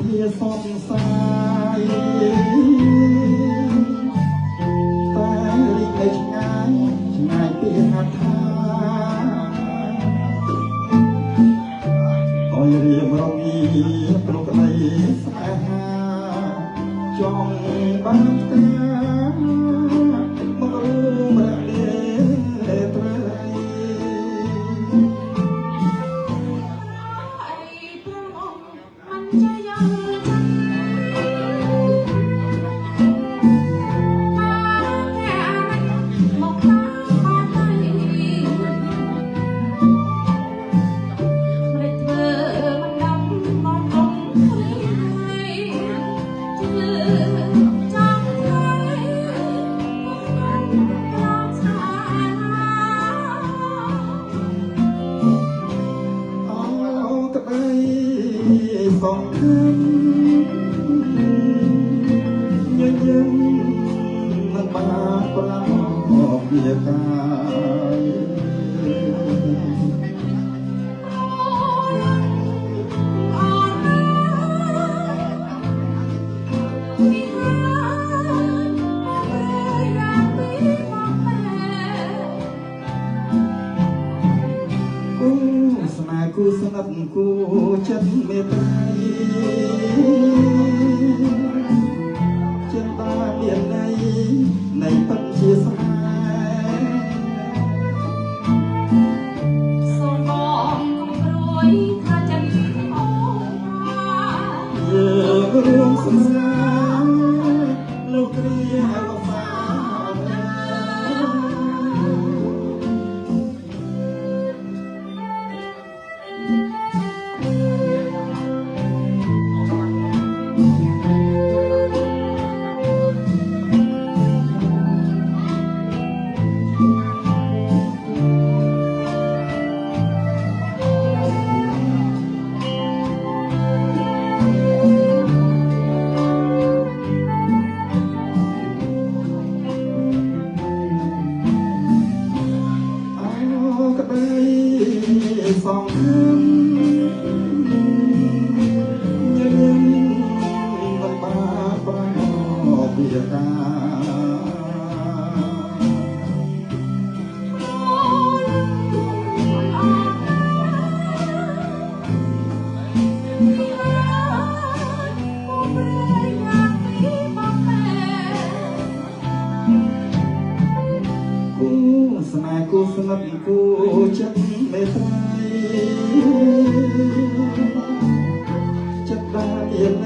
ធាសពសាយតែរីកឆ្ងាយឆ្ងាយពីហត្ថាអយរៀមរងាព្រោះក្តីស្នេហាចង់បានផ្កាមករួមរលាត្រីសំខាន់ញញឹមមិនបានប្រឡំវាកាយស្នេហ៍គូស្និទ្ធគូចិត្តមេត្រីចិត្តបានមានន័យនៃពិតជាស្នេហ៍សូមបងកុំព្រួយថាចិត្តអូនយើងរួមសង្សារលោកគ្រាវហ្វាសំខាន់ញញឹមមិនបានប្រណវិកាគូស្នេហ៍គូស្និទ្ធគូចិត្តមេត្រីចិត្តបានមាន